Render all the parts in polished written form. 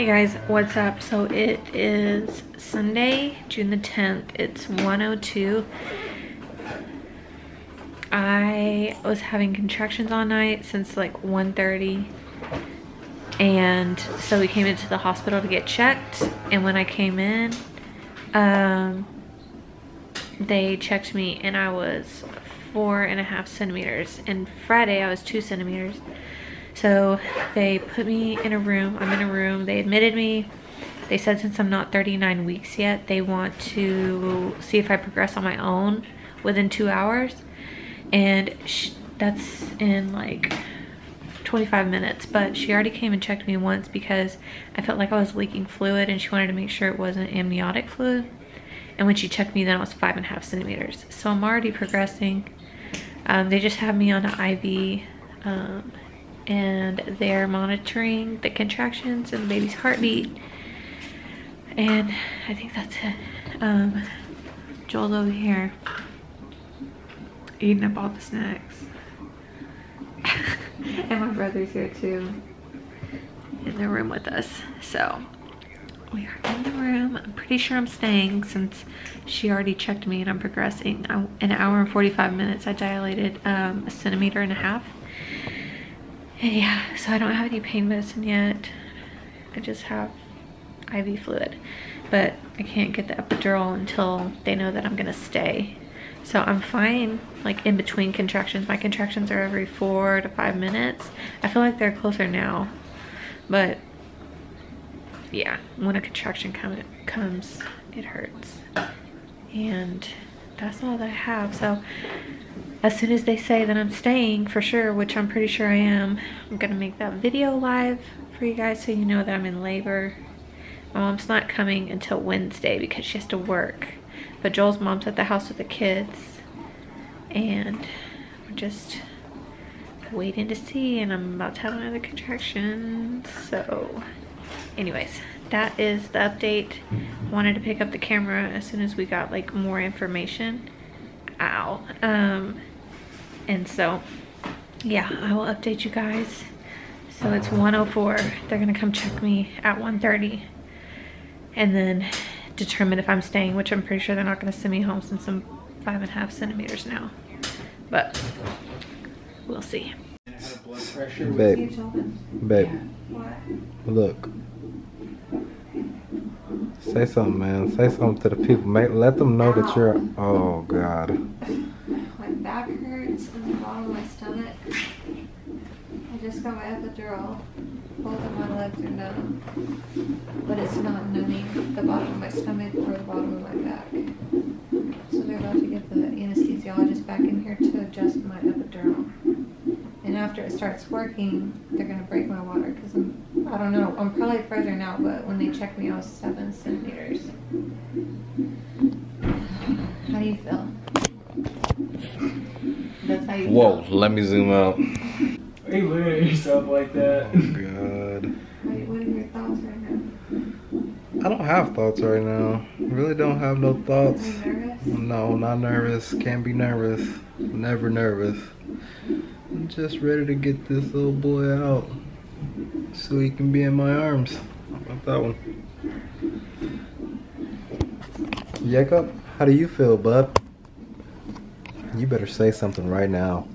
guys, what's up? So it is Sunday, June the 10th. It's 1:02. I was having contractions all night since like 1:30, and so we came into the hospital to get checked. And when I came in, they checked me and I was 4.5 centimeters, and Friday I was 2 centimeters. So they put me in a room. I'm in a room. They admitted me. They said since I'm not 39 weeks yet, they want to see if I progress on my own within 2 hours. And that's in like 25 minutes. But she already came and checked me once because I felt like I was leaking fluid, and she wanted to make sure it wasn't amniotic fluid. And when she checked me, then I was 5.5 centimeters. So I'm already progressing. They just have me on an IV. And they're monitoring the contractions and the baby's heartbeat, and I think that's it. Joel's over here eating up all the snacks. And my brother's here too, in the room with us. So we are in the room. I'm pretty sure I'm staying since she already checked me and I'm progressing. An hour and 45 minutes. I dilated 1.5 centimeters. And yeah, so I don't have any pain medicine yet. I just have IV fluid. But I can't get the epidural until they know that I'm gonna stay. So I'm fine, like in between contractions. My contractions are every 4 to 5 minutes. I feel like they're closer now. But yeah, when a contraction comes, it hurts. And that's all that I have. So as soon as they say that I'm staying for sure, which I'm pretty sure I am, I'm gonna make that video live for you guys so you know that I'm in labor. My mom's not coming until Wednesday because she has to work. But Joel's mom's at the house with the kids. And we're just waiting to see, and I'm about to have another contraction. So anyways, that is the update. Wanted to pick up the camera as soon as we got like more information. Ow. And so yeah, I will update you guys. So it's 1:04. They're gonna come check me at 1:30 and then determine if I'm staying, which I'm pretty sure they're not gonna send me home since I'm 5.5 centimeters now, but we'll see. Babe, What? look. Say something, man. Say something to the people. Let them know that you're. Oh God. My back hurts and the bottom of my stomach. I just got my epidural. Both of my legs are numb, but it's not numbing the bottom of my stomach or the bottom of my back. So they're about to get the anesthesiologist back in here to adjust my epidural. And after it starts working, they're gonna break my water because I don't know, I'm probably further now, but when they checked me, I was 7 centimeters. How do you feel? That's how you Whoa, feel? let me zoom out. Why are you looking at yourself like that? Oh God. What are your thoughts right now? I don't have thoughts right now. Really don't have no thoughts. Are you nervous? No, not nervous. Can't be nervous. Never nervous. I'm just ready to get this little boy out so he can be in my arms. How about that one? Jacob, how do you feel, bud? You better say something right now.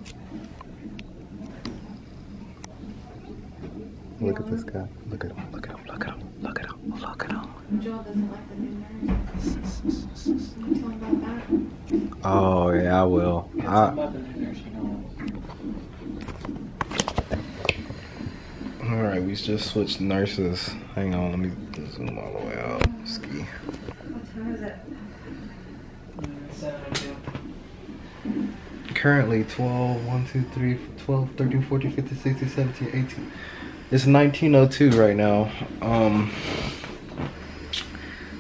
Look at this guy. Look at him. Look at him. Look at him. Look at him. Look at him. Joel doesn't like the new nurse. Can you tell him about that? Oh yeah, I will. Alright, we just switched nurses. Hang on, let me zoom all the way out. Ski. What time is it? 7:02. Currently 12, 1, 2, 3, 12, 13, 14, 15, 16, 17, 18. It's 19:02 right now.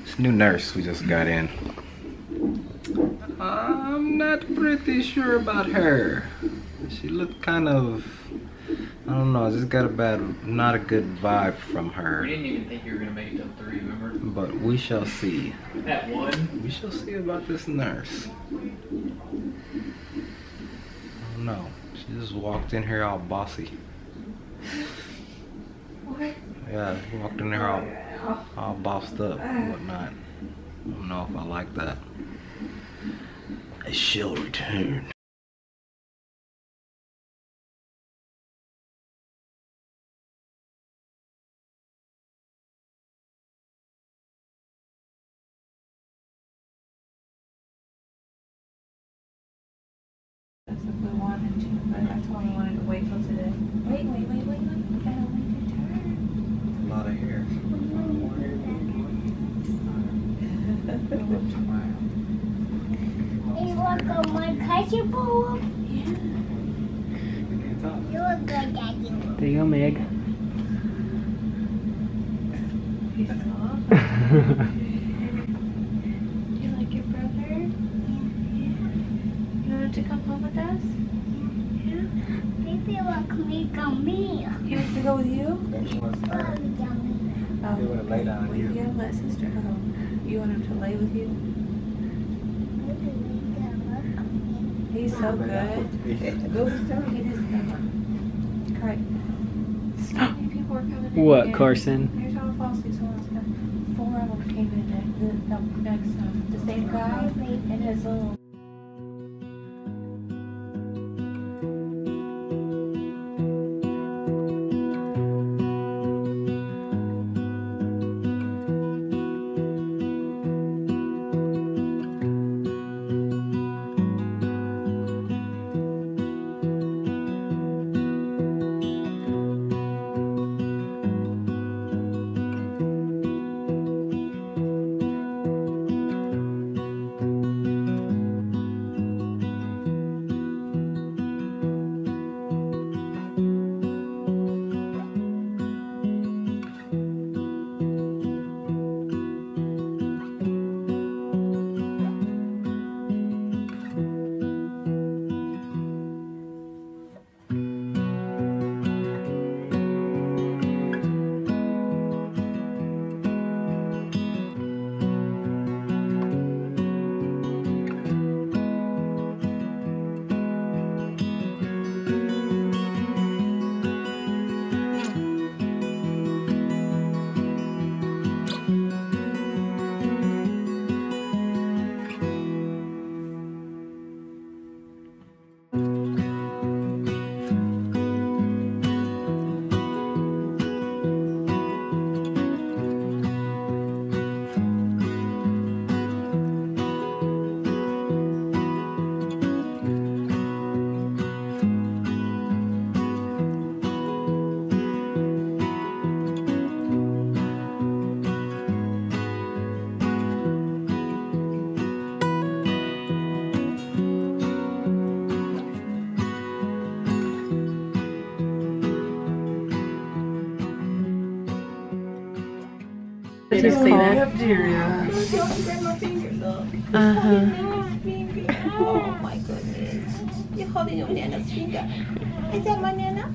This new nurse we just got in. I'm not pretty sure about her. She looked kind of, I don't know, I just got not a good vibe from her. We didn't even think you were gonna make it till 3, remember? But we shall see. At 1? We shall see about this nurse. I don't know. She just walked in here all bossy. What? Yeah, he walked in there all bossed up and whatnot. I don't know if I like that. I shall return. That's if we wanted to, but I told him I wanted to wait till today. Wait. We gotta wait your turn. A lot of hair. You want to go my cousin bowl? Yeah. You want to go daddy bowl? There you go, Meg. You saw? You like your brother? Yeah. You wanted to come home with us? Yeah. Maybe like me come me. He wants to go with you? Oh, He wanna lay down well, here. you gotta let sister go. You want him to lay with you? He's so good. He just correct. So many people are coming in. What, again. Carsyn? Here's all false these ones. 4 of them came in next time. The same guy and his little. Just see that. Oh my goodness. You're holding your Nana's finger. Is that my Nana?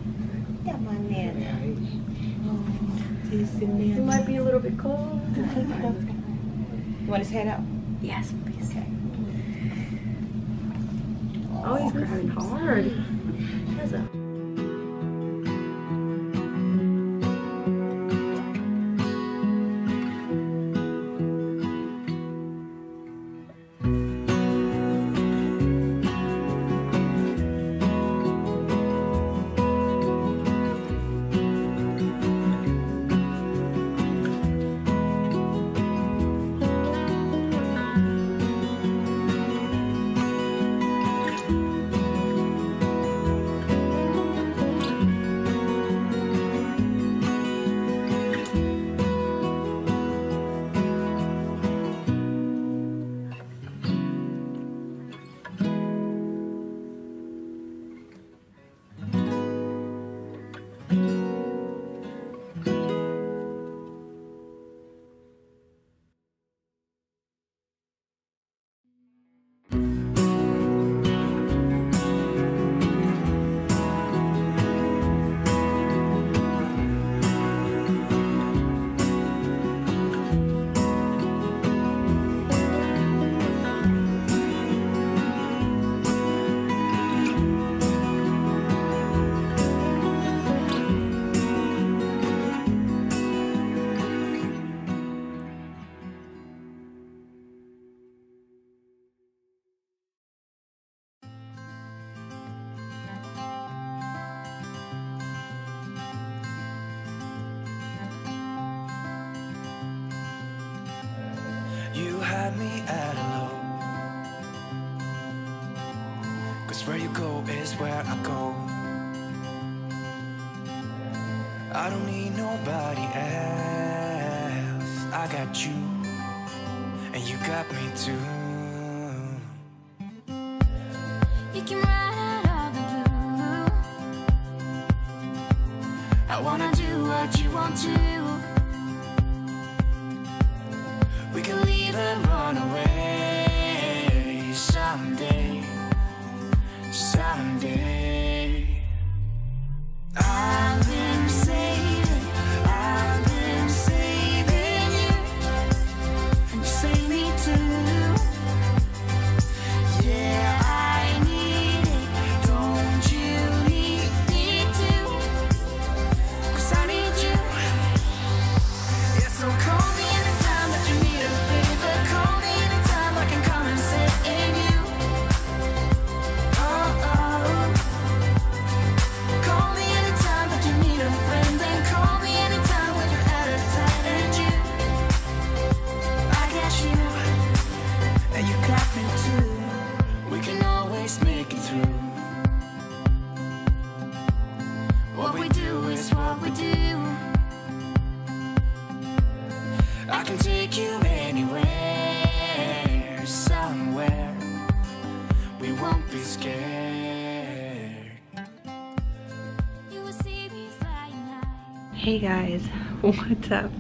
That my Nana. Oh, it might be a little bit cold. You want his head out? Yes, please. Okay. Oh, he's grabbing hard. That's a had me at a low. 'Cause where you go is where I go. I don't need nobody else. I got you, and you got me too. You can ride out of the blue. I wanna do what you want to. We can leave and run away someday, someday. I've been saving you, and you save me too. Yeah, I need it, don't you need me too? 'Cause I need you. Yeah, so call me anytime that you need a favor. Call me anytime I can come and sit in you. Oh, oh. Call me anytime that you need a friend. And call me anytime when you're out of time. And you, I got you, and you got me too. We can always make it through. What we do is what we do. I can take you anywhere, somewhere. We won't be scared. You will see me flying high. Hey guys, what's up?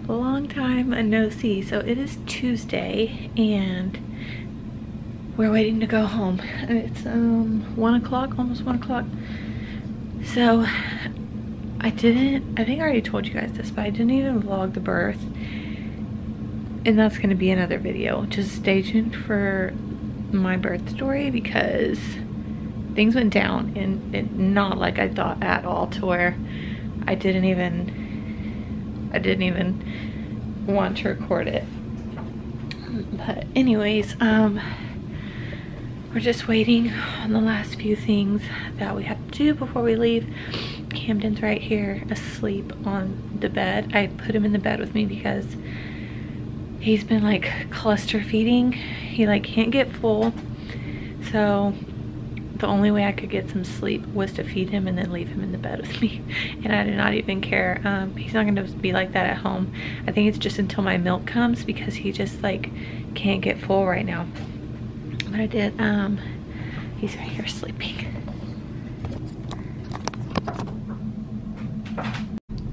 Long time no see. So it is Tuesday and we're waiting to go home. It's 1 o'clock, almost 1 o'clock. So I think I already told you guys this, but I didn't even vlog the birth. And that's gonna be another video. Just stay tuned for my birth story because things went down and it not like I thought at all, to where I didn't even want to record it. But anyways, we're just waiting on the last few things that we have to do before we leave. Kamdyn's right here asleep on the bed. I put him in the bed with me because he's been like cluster feeding. He like can't get full. So the only way I could get some sleep was to feed him and then leave him in the bed with me. And I do not even care. He's not gonna be like that at home. I think it's just until my milk comes because he just like can't get full right now. But I did, he's right here sleeping.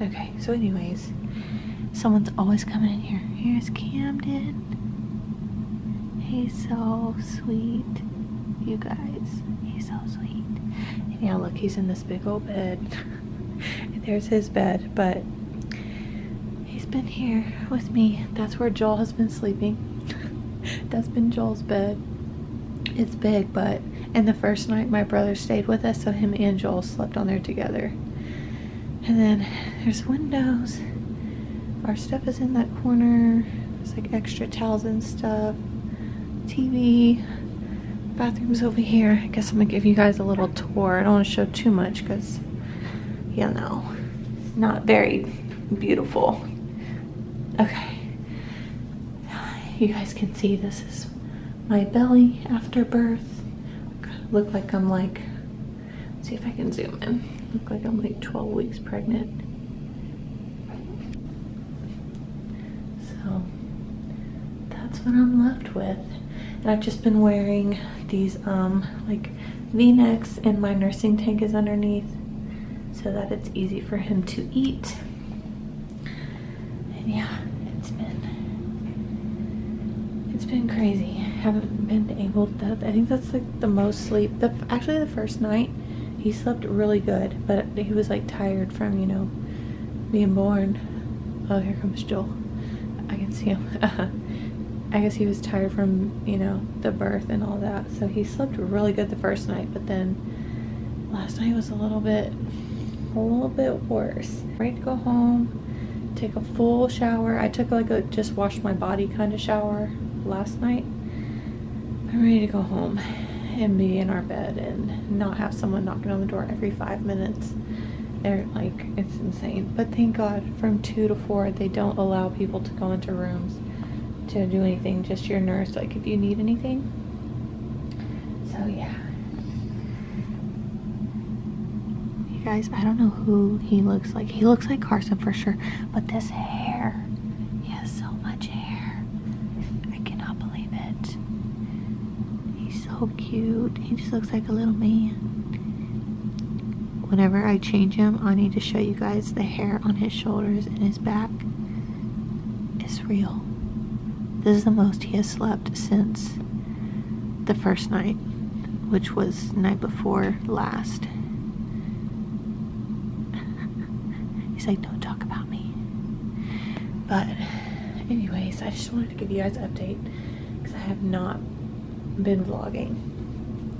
Okay, so anyways, someone's always coming in here. Here's Kamdyn. He's so sweet, you guys. He's so sweet. And yeah, look, he's in this big old bed. And there's his bed, but he's been here with me. That's where Joel has been sleeping. That's been Joel's bed. It's big, but and the first night my brother stayed with us, so him and Joel slept on there together. And then there's windows. Our stuff is in that corner. There's like extra towels and stuff. TV. Bathroom's over here. I guess I'm gonna give you guys a little tour. I don't want to show too much because, you know, not very beautiful. Okay. You guys can see this is my belly after birth. Look like I'm like, let's see if I can zoom in. Look like I'm like 12 weeks pregnant. So that's what I'm left with. And I've just been wearing these like V-necks, and my nursing tank is underneath so that it's easy for him to eat. And yeah, it's been crazy. I haven't been able to, I think that's like the most sleep. Actually the first night he slept really good, but he was like tired from, you know, being born. Oh, here comes Joel. I can see him. I guess he was tired from, you know, the birth and all that. So he slept really good the first night, but then last night was a little bit worse. Ready to go home, take a full shower. I took like a just washed my body kind of shower last night. I'm ready to go home and be in our bed and not have someone knocking on the door every 5 minutes. They're like, it's insane. But thank God from 2 to 4 they don't allow people to go into rooms to do anything, just your nurse, like if you need anything. So yeah. You guys, I don't know who he looks like. He looks like Carsyn for sure, but this hair, he has so much hair. I cannot believe it. He's so cute. He just looks like a little man. Whenever I change him, I need to show you guys the hair on his shoulders and his back. It's real. This is the most he has slept since the first night, which was night before last. He's like, don't talk about me. But anyways, I just wanted to give you guys an update because I have not been vlogging.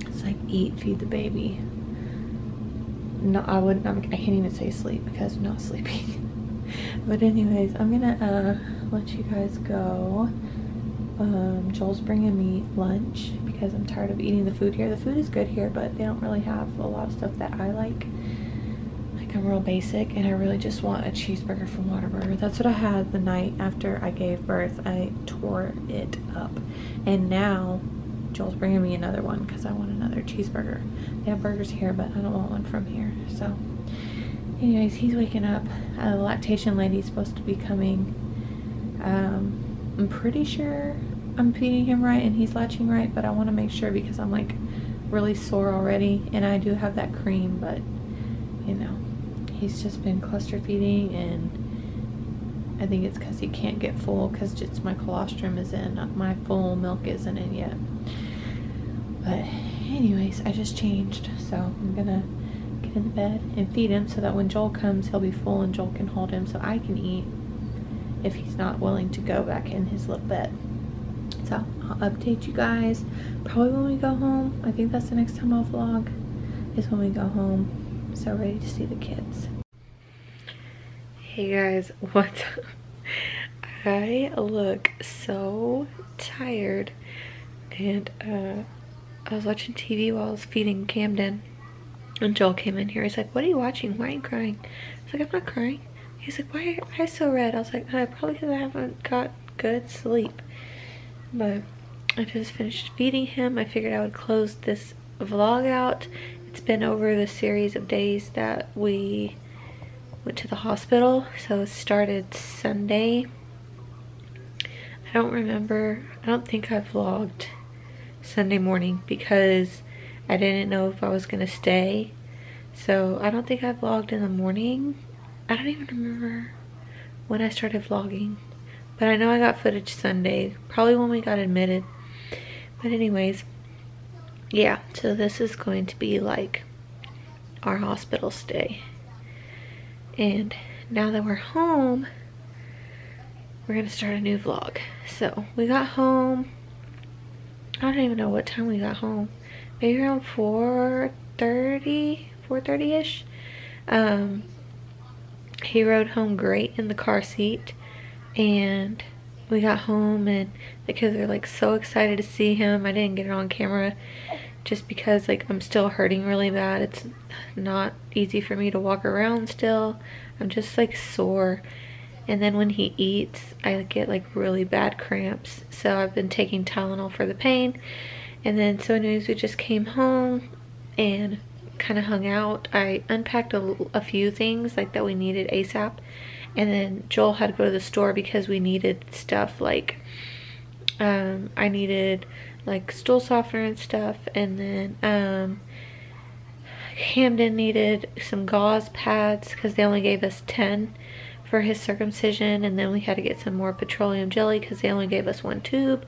It's like eat, feed the baby. No, I can't even say sleep because I'm not sleeping. But anyways, I'm gonna let you guys go. Joel's bringing me lunch because I'm tired of eating the food here. The food is good here, but they don't really have a lot of stuff that I like. Like, I'm real basic, and I really just want a cheeseburger from Whataburger. That's what I had the night after I gave birth. I tore it up, and now Joel's bringing me another one because I want another cheeseburger. They have burgers here, but I don't want one from here. So anyways, he's waking up. The lactation lady's supposed to be coming. I'm pretty sure I'm feeding him right and he's latching right, but I want to make sure because I'm like really sore already, and I do have that cream, but you know, he's just been cluster feeding, and I think it's because he can't get full because just my colostrum is in, my full milk isn't in yet. But anyways, I just changed, so I'm gonna get in the bed and feed him so that when Joel comes, he'll be full and Joel can hold him so I can eat if he's not willing to go back in his little bed. So I'll update you guys probably when we go home. I think that's the next time I'll vlog, is when we go home. So ready to see the kids. Hey guys, what's up? I look so tired, and I was watching TV while I was feeding Kamdyn, and Joel came in here. He's like, what are you watching? Why are you crying? I was like, I'm not crying. He's like, why are your eyes so red? I was like, probably because I haven't got good sleep. But I just finished feeding him. I figured I would close this vlog out. It's been over the series of days that we went to the hospital. So it started Sunday. I don't remember. I don't think I vlogged Sunday morning because I didn't know if I was going to stay. So I don't think I vlogged in the morning. I don't even remember when I started vlogging, but I know I got footage Sunday, probably when we got admitted. But anyways, yeah, so this is going to be like our hospital stay. And now that we're home, we're gonna start a new vlog. So we got home, I don't even know what time we got home, maybe around 4:30-ish. He rode home great in the car seat, and we got home and the kids are like so excited to see him. I didn't get it on camera just because like I'm still hurting really bad. It's not easy for me to walk around still. I'm just like sore, and then when he eats I get like really bad cramps, so I've been taking Tylenol for the pain. And then so anyways, we just came home and kind of hung out. I unpacked a few things like that we needed ASAP, and then Joel had to go to the store because we needed stuff like I needed like stool softener and stuff, and then Kamdyn needed some gauze pads because they only gave us 10 for his circumcision, and then we had to get some more petroleum jelly because they only gave us 1 tube,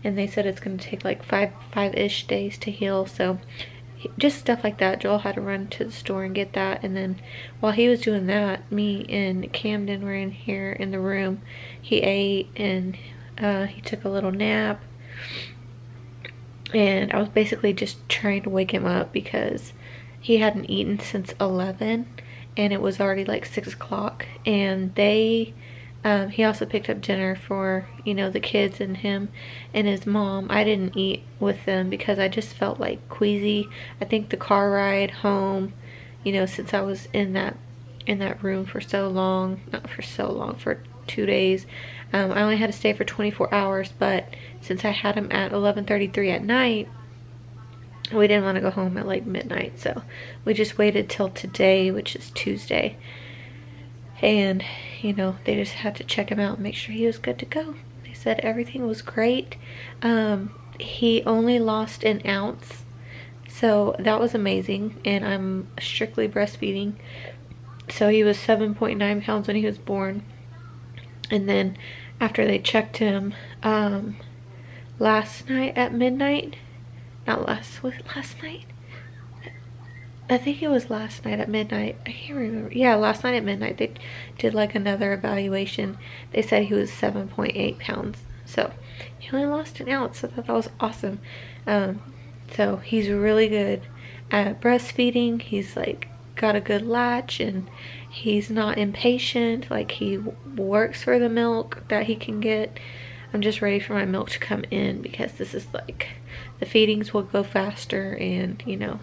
and they said it's going to take like five-ish days to heal. So just stuff like that. Joel had to run to the store and get that, and then while he was doing that, me and Kamdyn were in here in the room. He ate and he took a little nap, and I was basically just trying to wake him up because he hadn't eaten since 11 and it was already like 6 o'clock, and they he also picked up dinner for, you know, the kids and him and his mom. I didn't eat with them because I just felt like queasy. I think the car ride home, you know, since I was in that room for so long, not for so long, for 2 days. I only had to stay for 24 hours, but since I had him at 11:33 at night, we didn't want to go home at like midnight, so we just waited till today, which is Tuesday. And you know, they just had to check him out and make sure he was good to go. They said everything was great. He only lost an ounce, so that was amazing. And I'm strictly breastfeeding, so he was 7.9 pounds when he was born. And then after they checked him last night at midnight, was it last night? I think it was last night at midnight. I can't remember. Yeah, last night at midnight they did like another evaluation. They said he was 7.8 pounds. So he only lost an ounce. So that was awesome. So he's really good at breastfeeding. He's like got a good latch, and he's not impatient. Like, he works for the milk that he can get. I'm just ready for my milk to come in, because this is like, the feedings will go faster, and you know,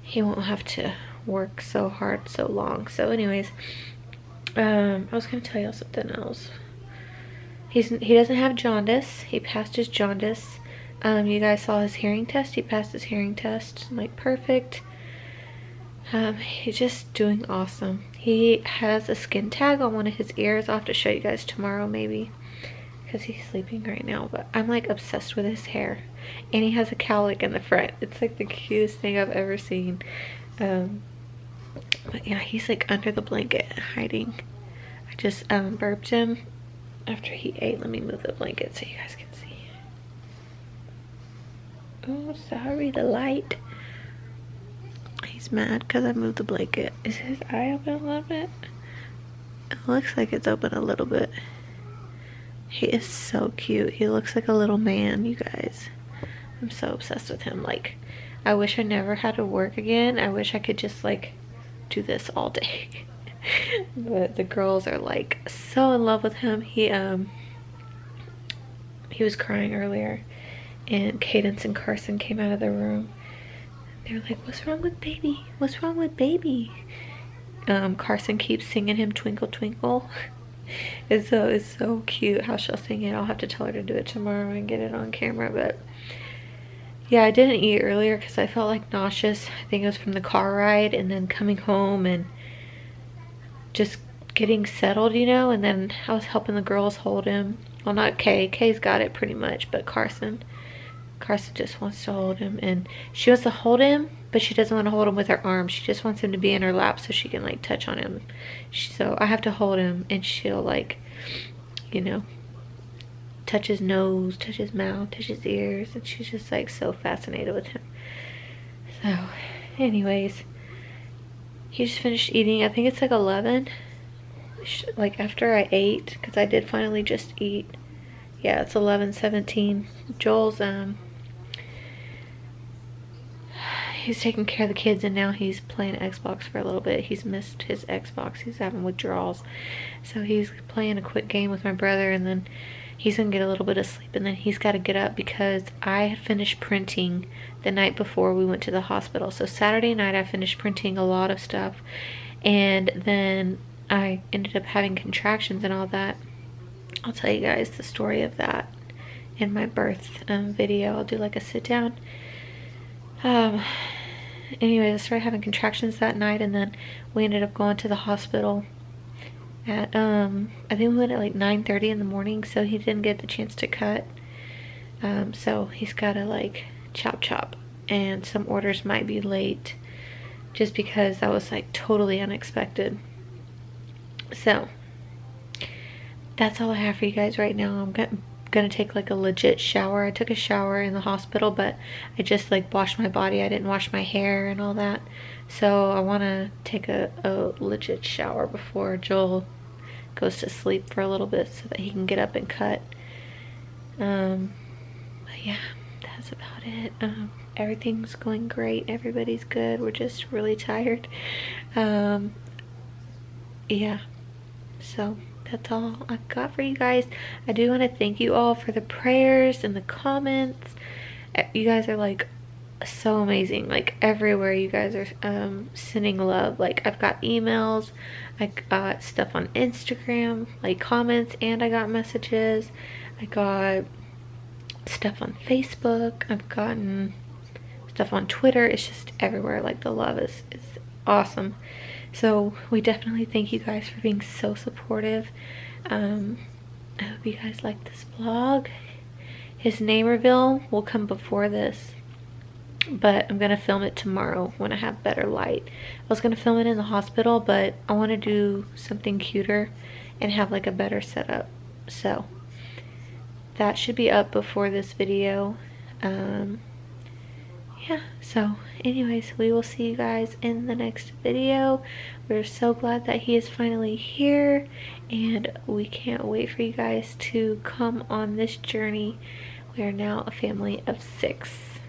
he won't have to work so hard so long. So anyways, I was gonna tell y'all something else. He doesn't have jaundice. He passed his jaundice. You guys saw his hearing test. He passed his hearing test like perfect. He's just doing awesome. He has a skin tag on one of his ears. I'll have to show you guys tomorrow maybe, because he's sleeping right now, but I'm like obsessed with his hair. And he has a cowlick in the front. It's like the cutest thing I've ever seen. But yeah, he's like under the blanket hiding. I just burped him after he ate. Let me move the blanket so you guys can see. Oh, sorry, the light. He's mad because I moved the blanket. Is his eye open a little bit? It looks like it's open a little bit. He is so cute. He looks like a little man, you guys. I'm so obsessed with him. Like, I wish I never had to work again. I wish I could just like do this all day. But the girls are like so in love with him. He was crying earlier, and Kaedynce and Carsyn came out of the room. They're like, "What's wrong with baby? What's wrong with baby?" Carsyn keeps singing him "Twinkle Twinkle." It's so cute how she'll sing it. I'll have to tell her to do it tomorrow and get it on camera. But yeah, I didn't eat earlier because I felt like nauseous. I think it was from the car ride and then coming home and just getting settled, you know. And then I was helping the girls hold him. Well, not Kay. Kay's got it pretty much, but Carsyn just wants to hold him, and she wants to hold him, but she doesn't want to hold him with her arms. She just wants him to be in her lap so she can like touch on him. So I have to hold him, and she'll like, you know, touch his nose, touch his mouth, touch his ears, and she's just like so fascinated with him. So anyways, he just finished eating. I think it's like 11, like after I ate, because I did finally just eat. Yeah, it's 11:17. Joel's he's taking care of the kids, and now he's playing Xbox for a little bit. He's missed his Xbox. He's having withdrawals, so he's playing a quick game with my brother, and then he's gonna get a little bit of sleep, and then he's got to get up because I had finished printing the night before we went to the hospital. So Saturday night I finished printing a lot of stuff, and then I ended up having contractions and all that. I'll tell you guys the story of that in my birth video. I'll do like a sit down. Anyway, I started having contractions that night, and then we ended up going to the hospital at I think we went at like 9:30 in the morning, so he didn't get the chance to cut. So he's gotta like chop, and some orders might be late just because that was like totally unexpected. So that's all I have for you guys right now. I'm gonna take like a legit shower. I took a shower in the hospital, but I just like washed my body. I didn't wash my hair and all that. So I want to take a legit shower before Joel goes to sleep for a little bit so that he can get up and cut. But yeah, that's about it. Everything's going great. Everybody's good. We're just really tired. Yeah, so that's all I've got for you guys. I do want to thank you all for the prayers and the comments. You guys are like so amazing. Like everywhere you guys are sending love. Like I've got emails, I got stuff on Instagram, like comments, and I got messages. I got stuff on Facebook. I've gotten stuff on Twitter. It's just everywhere. Like the love is awesome. So we definitely thank you guys for being so supportive. I hope you guys like this vlog. His name reveal will come before this, but I'm gonna film it tomorrow when I have better light. I was gonna film it in the hospital, but I want to do something cuter and have like a better setup, so that should be up before this video. Yeah, so anyways, we will see you guys in the next video. We're so glad that he is finally here, and we can't wait for you guys to come on this journey. We are now a family of 6.